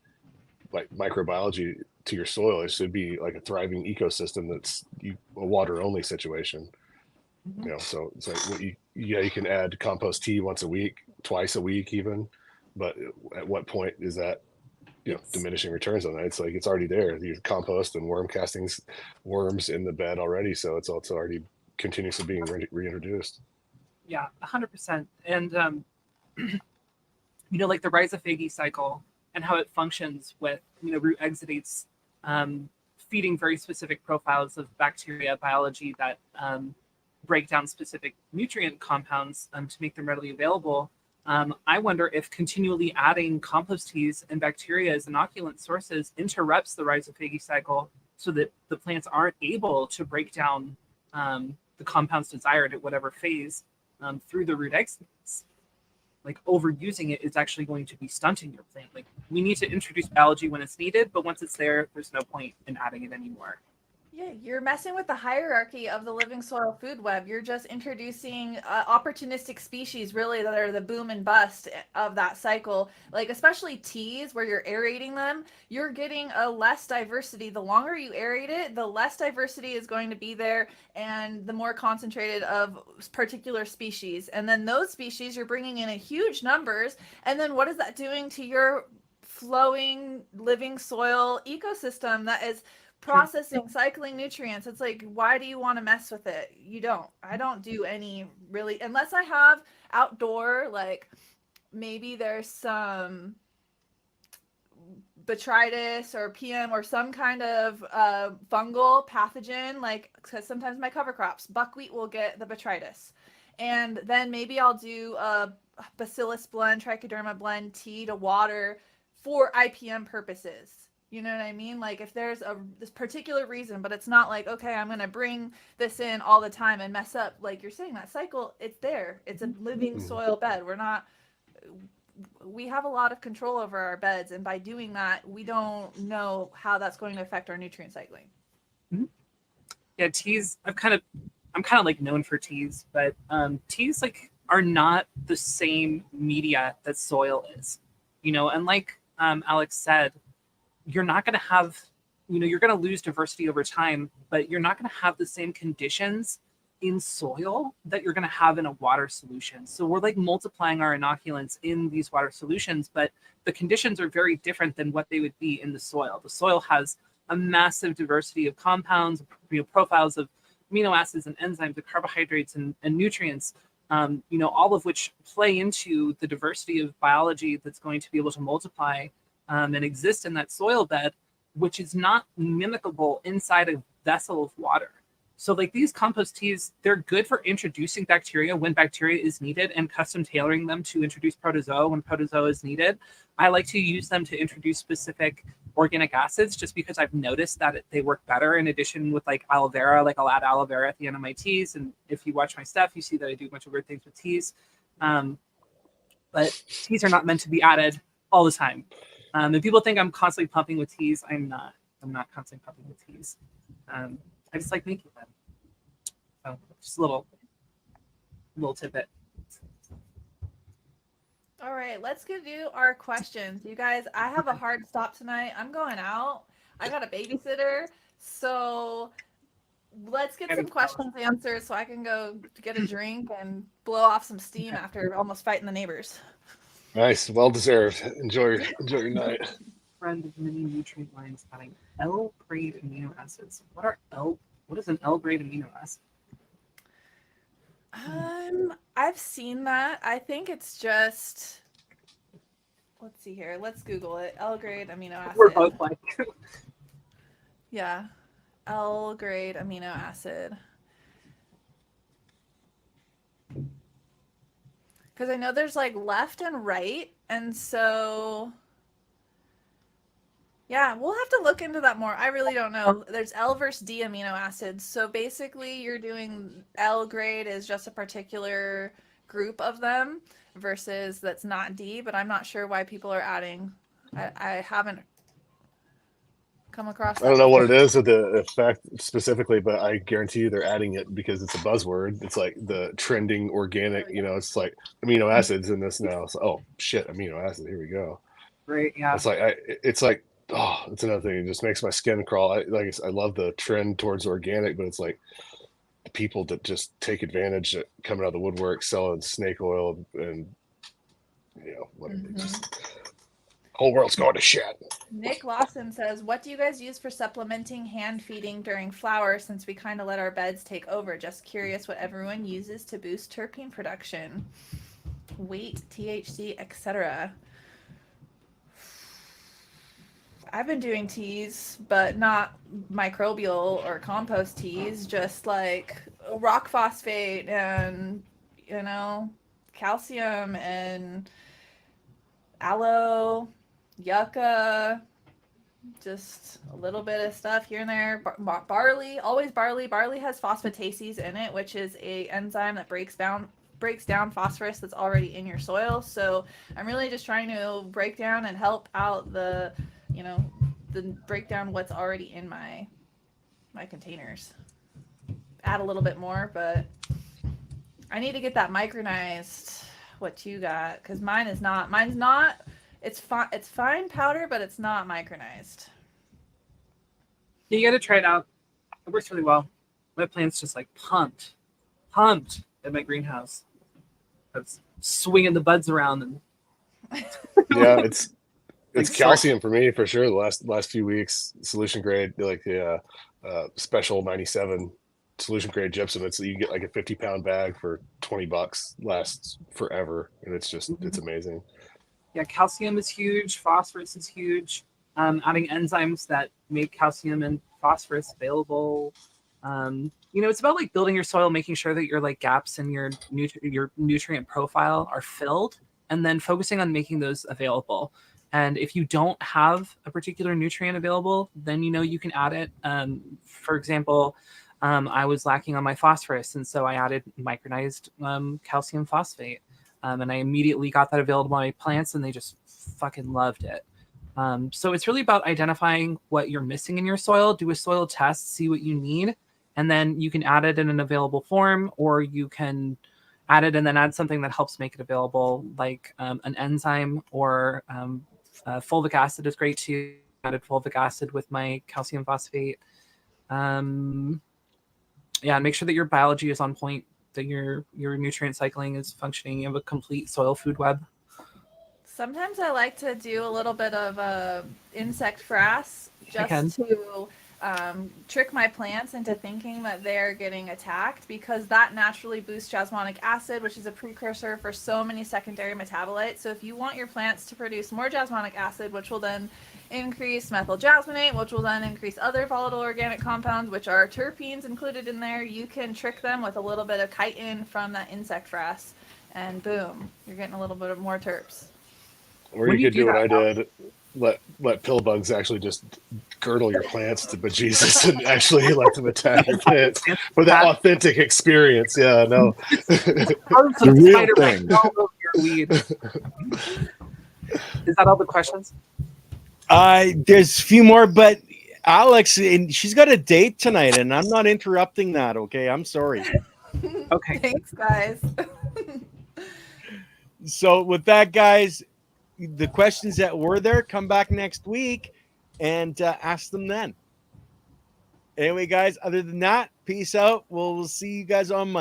like microbiology to your soil. It should be like a thriving ecosystem that's a water only situation. Mm-hmm. You know, so it's like you can add compost tea once a week, twice a week even, but at what point is that diminishing returns on that? It's like it's already there. You compost and worm castings, worms in the bed already, so it's also already continuously being reintroduced. Yeah, 100%. And you know, like the rhizophagy cycle and how it functions with, you know, root exudates feeding very specific profiles of bacteria biology that break down specific nutrient compounds to make them readily available. I wonder if continually adding compost teas and bacteria as inoculant sources interrupts the rhizophagy cycle so that the plants aren't able to break down the compounds desired at whatever phase through the root exudates. Like overusing it is actually going to be stunting your plant. Like we need to introduce biology when it's needed, but once it's there, there's no point in adding it anymore. Yeah, you're messing with the hierarchy of the living soil food web. You're just introducing opportunistic species, really, that are the boom and bust of that cycle. Like, especially teas, where you're aerating them, you're getting a less diversity. The longer you aerate it, the less diversity is going to be there, and the more concentrated of particular species. And then those species, you're bringing in a huge numbers. And then what is that doing to your flowing living soil ecosystem that is processing, cycling nutrients? It's like, why do you want to mess with it? I don't do any really, unless I have outdoor, like maybe there's some botrytis or PM or some kind of fungal pathogen, like, because sometimes my cover crops, buckwheat will get the botrytis. And then maybe I'll do a bacillus blend, trichoderma blend tea to water for IPM purposes. You know what I mean? Like if there's this particular reason, but it's not like, okay, I'm going to bring this in all the time and mess up. Like you're saying, that cycle, it's there. It's a living soil bed. We have a lot of control over our beds. And by doing that, we don't know how that's going to affect our nutrient cycling. Mm-hmm. Yeah, teas, I'm kind of like known for teas, but teas like are not the same media that soil is, you know, and like Alex said, you're not going to have you're going to lose diversity over time, but you're not going to have the same conditions in soil that you're going to have in a water solution. So we're like multiplying our inoculants in these water solutions, but the conditions are very different than what they would be in the soil. The soil has a massive diversity of compounds, profiles of amino acids and enzymes and carbohydrates and nutrients, all of which play into the diversity of biology that's going to be able to multiply and exist in that soil bed, which is not mimicable inside a vessel of water. So like these compost teas, they're good for introducing bacteria when bacteria is needed and custom tailoring them to introduce protozoa when protozoa is needed. I like to use them to introduce specific organic acids just because I've noticed that they work better in addition with like aloe vera. Like I'll add aloe vera at the end of my teas. And if you watch my stuff, you see that I do a bunch of weird things with teas. But teas are not meant to be added all the time. And people think I'm constantly pumping with teas. I'm not constantly pumping with teas. I just like making them. So just a little tidbit. All right, let's get to our questions. You guys, I have a hard stop tonight. I'm going out. I got a babysitter. So let's get some questions answered so I can go get a drink and blow off some steam after almost fighting the neighbors. Nice, well deserved. Enjoy your night. Friend of many nutrient lines adding L-grade amino acids. What is an L-grade amino acid? I've seen that. I think it's just, let's see here. Let's Google it. L-grade amino acid. We're both like, yeah, L-grade amino acid. Because I know there's like left and right, and so yeah, we'll have to look into that more. I really don't know. There's L versus D amino acids. So basically you're doing L grade is just a particular group of them versus that's not D, but I'm not sure why people are adding. I haven't come across that. I don't know what it is with the effect specifically, but I guarantee you they're adding it because it's a buzzword. It's like the trending organic, it's like amino acids in this now. So, oh shit, amino acid. Here we go. Right. Yeah. It's like, oh, it's another thing. It just makes my skin crawl. I love the trend towards organic, but it's like the people that just take advantage of coming out of the woodwork, selling snake oil and whatever. Mm-hmm. Just, whole world's going to shit. Nick Lawson says, what do you guys use for supplementing hand feeding during flower since we kind of let our beds take over? Just curious what everyone uses to boost terpene production. Weight, THC, etc. I've been doing teas, but not microbial or compost teas, just like rock phosphate and, calcium and aloe, yucca, just a little bit of stuff here and there. Barley, always barley. Barley has phosphatases in it, which is a enzyme that breaks down phosphorus that's already in your soil. So I'm really just trying to break down and help out the break down what's already in my containers. Add a little bit more, but I need to get that micronized. What you got? Because mine's not. It's fine powder, but it's not micronized. Yeah, you got to try it out. It works really well. My plant's just like pumped at my greenhouse. It's swinging the buds around and. Yeah, it's Like calcium for me for sure. The last few weeks, solution grade, like the special 97 solution grade gypsum. You can get like a 50-pound bag for $20. Lasts forever, and it's just it's amazing. Yeah, calcium is huge. Phosphorus is huge. Adding enzymes that make calcium and phosphorus available. It's about like building your soil, making sure that your like gaps in your nutrient profile are filled, and then focusing on making those available. And if you don't have a particular nutrient available, then you can add it. For example, I was lacking on my phosphorus, and so I added micronized calcium phosphate. And I immediately got that available on my plants, and they just fucking loved it. So it's really about identifying what you're missing in your soil, do a soil test, see what you need, and then you can add it in an available form, or you can add it and then add something that helps make it available, like an enzyme or fulvic acid is great too. added fulvic acid with my calcium phosphate. Yeah, make sure that your biology is on point, that your nutrient cycling is functioning. You have a complete soil food web. Sometimes I like to do a little bit of insect frass just to trick my plants into thinking that they're getting attacked, because that naturally boosts jasmonic acid, which is a precursor for so many secondary metabolites. So if you want your plants to produce more jasmonic acid, which will then increase methyl jasmonate, which will then increase other volatile organic compounds, which are terpenes included in there, you can trick them with a little bit of chitin from that insect frass, and boom, you're getting a little bit of more terps. Or you could do what I did, let pill bugs actually just girdle your plants to bejesus and actually let them attack your plants for that authentic experience. Yeah, no. The real thing. All over your weed. Is that all the questions? There's a few more, but Alex, and she's got a date tonight, and I'm not interrupting that. Okay, I'm sorry. Okay. Thanks, guys. So with that, guys, the questions that were there, come back next week and ask them then. Anyway, guys, other than that, peace out. We'll see you guys on Monday.